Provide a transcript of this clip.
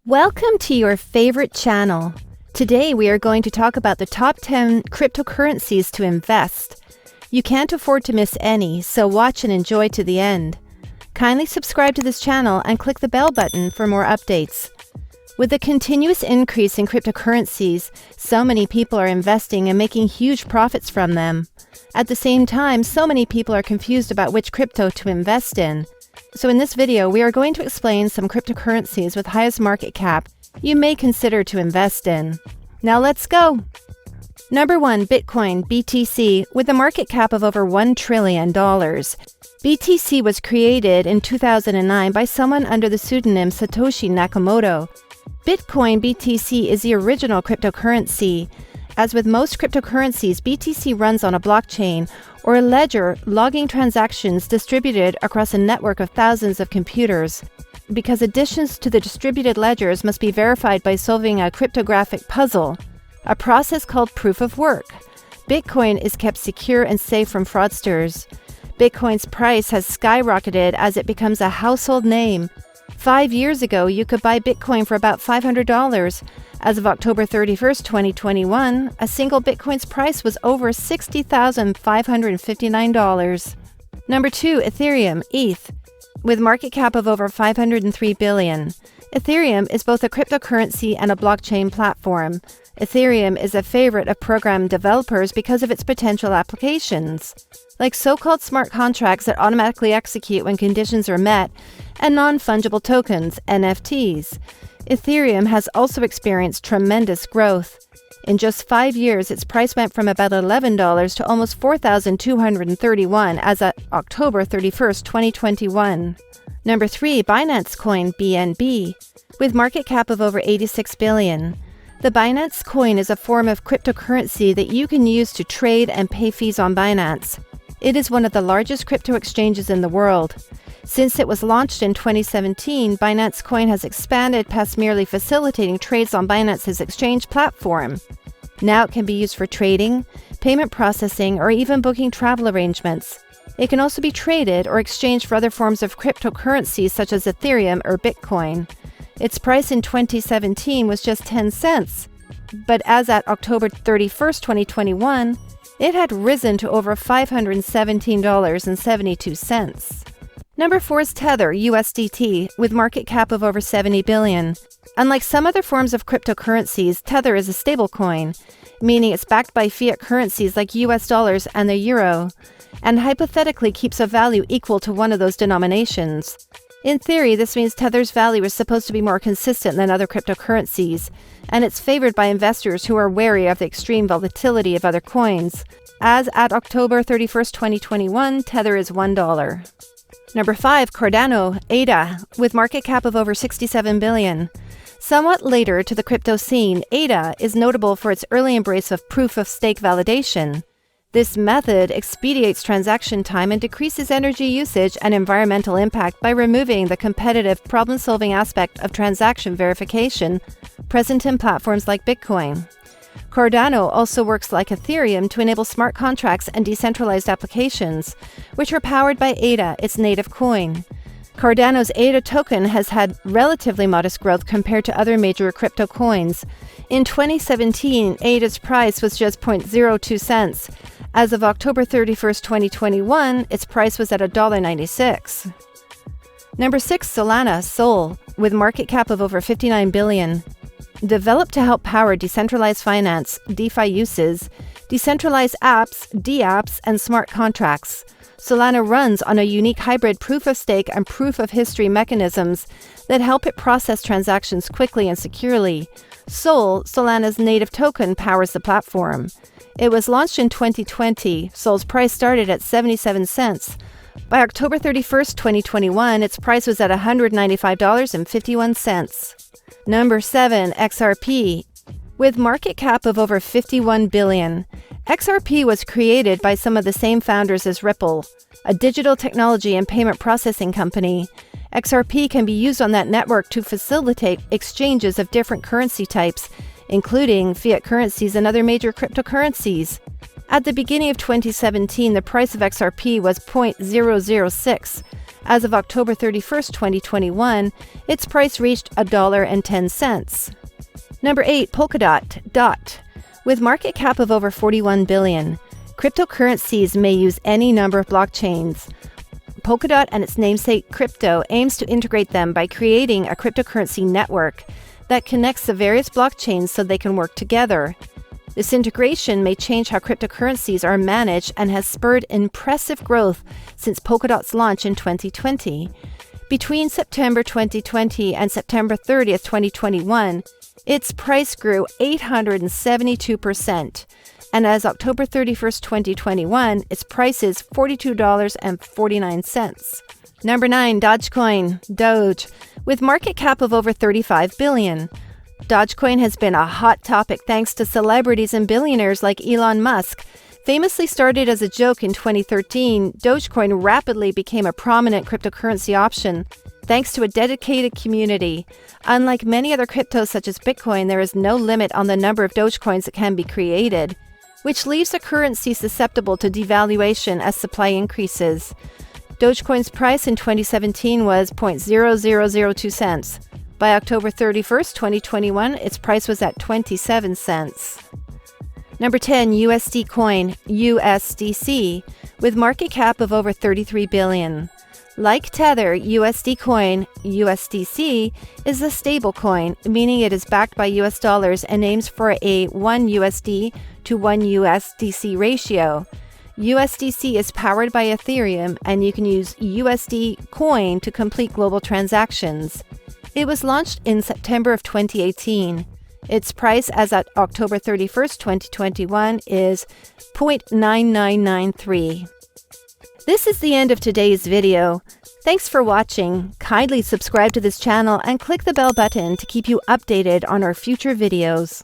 Welcome to your favorite channel. Today we are going to talk about the top 10 cryptocurrencies to invest. You can't afford to miss any, so watch and enjoy to the end. Kindly subscribe to this channel and click the bell button for more updates. With the continuous increase in cryptocurrencies, so many people are investing and making huge profits from them. At the same time, so many people are confused about which crypto to invest in. So in this video, we are going to explain some cryptocurrencies with highest market cap you may consider to invest in. Now let's go! Number 1. Bitcoin, BTC, with a market cap of over $1 trillion. BTC was created in 2009 by someone under the pseudonym Satoshi Nakamoto. Bitcoin BTC is the original cryptocurrency. As with most cryptocurrencies, BTC runs on a blockchain or a ledger logging transactions distributed across a network of thousands of computers. Because additions to the distributed ledgers must be verified by solving a cryptographic puzzle, a process called proof of work, Bitcoin is kept secure and safe from fraudsters. Bitcoin's price has skyrocketed as it becomes a household name. 5 years ago, you could buy Bitcoin for about $500. As of October 31st, 2021, a single Bitcoin's price was over $60,559. Number 2. Ethereum, ETH, with market cap of over $503 billion. Ethereum is both a cryptocurrency and a blockchain platform. Ethereum is a favorite of program developers because of its potential applications, like so-called smart contracts that automatically execute when conditions are met, and non-fungible tokens, NFTs. Ethereum has also experienced tremendous growth. In just 5 years, its price went from about $11 to almost $4,231 as of October 31st, 2021. Number 3. Binance Coin, BNB, with market cap of over $86 billion. The Binance Coin is a form of cryptocurrency that you can use to trade and pay fees on Binance. It is one of the largest crypto exchanges in the world. Since it was launched in 2017, Binance Coin has expanded past merely facilitating trades on Binance's exchange platform. Now it can be used for trading, payment processing, or even booking travel arrangements. It can also be traded or exchanged for other forms of cryptocurrencies such as Ethereum or Bitcoin. Its price in 2017 was just 10 cents, but as at October 31st, 2021, it had risen to over $517.72. Number 4 is Tether, USDT, with market cap of over $70 billion. Unlike some other forms of cryptocurrencies, Tether is a stablecoin, meaning it's backed by fiat currencies like US dollars and the euro, and hypothetically keeps a value equal to one of those denominations. In theory, this means Tether's value is supposed to be more consistent than other cryptocurrencies, and it's favored by investors who are wary of the extreme volatility of other coins. As at October 31st, 2021, Tether is $1. Number 5. Cardano, ADA, with market cap of over $67 billion. Somewhat later to the crypto scene, ADA is notable for its early embrace of proof-of-stake validation. This method expedites transaction time and decreases energy usage and environmental impact by removing the competitive problem-solving aspect of transaction verification present in platforms like Bitcoin. Cardano also works like Ethereum to enable smart contracts and decentralized applications, which are powered by ADA, its native coin. Cardano's ADA token has had relatively modest growth compared to other major crypto coins. In 2017, ADA's price was just 0.02 cents. As of October 31st, 2021, its price was at $1.96. Number 6. Solana, SOL, with market cap of over $59 billion. Developed to help power decentralized finance, DeFi uses, decentralized apps, dApps, and smart contracts. Solana runs on a unique hybrid proof-of-stake and proof-of-history mechanisms that help it process transactions quickly and securely. SOL, Solana's native token, powers the platform. It was launched in 2020. SOL's price started at 77 cents. By October 31st, 2021, its price was at $195.51. Number 7. XRP, with market cap of over $51 billion. XRP was created by some of the same founders as Ripple, a digital technology and payment processing company. XRP can be used on that network to facilitate exchanges of different currency types, including fiat currencies and other major cryptocurrencies. At the beginning of 2017, the price of XRP was $0.006. As of October 31st, 2021, its price reached $1.10. Number 8. Polkadot. DOT. With market cap of over $41 billion, cryptocurrencies may use any number of blockchains. Polkadot and its namesake Crypto aims to integrate them by creating a cryptocurrency network that connects the various blockchains so they can work together. This integration may change how cryptocurrencies are managed and has spurred impressive growth since Polkadot's launch in 2020. Between September 2020 and September 30th, 2021, its price grew 872%, and as October 31st, 2021, its price is $42.49. Number 9. Dogecoin. Doge. With market cap of over $35 billion. Dogecoin has been a hot topic thanks to celebrities and billionaires like Elon Musk. Famously started as a joke in 2013, Dogecoin rapidly became a prominent cryptocurrency option thanks to a dedicated community. Unlike many other cryptos such as Bitcoin, there is no limit on the number of Dogecoins that can be created, which leaves the currency susceptible to devaluation as supply increases. Dogecoin's price in 2017 was 0.0002 cents. By October 31st, 2021, its price was at 27 cents. Number 10. USD Coin. USDC. With market cap of over $33 billion. Like Tether, USD Coin, USDC, is a stable coin, meaning it is backed by US dollars and aims for a 1 USD to 1 USDC ratio. USDC is powered by Ethereum, and you can use USD Coin to complete global transactions. It was launched in September of 2018. Its price as at October 31st, 2021 is 0.9993. This is the end of today's video. Thanks for watching. Kindly subscribe to this channel and click the bell button to keep you updated on our future videos.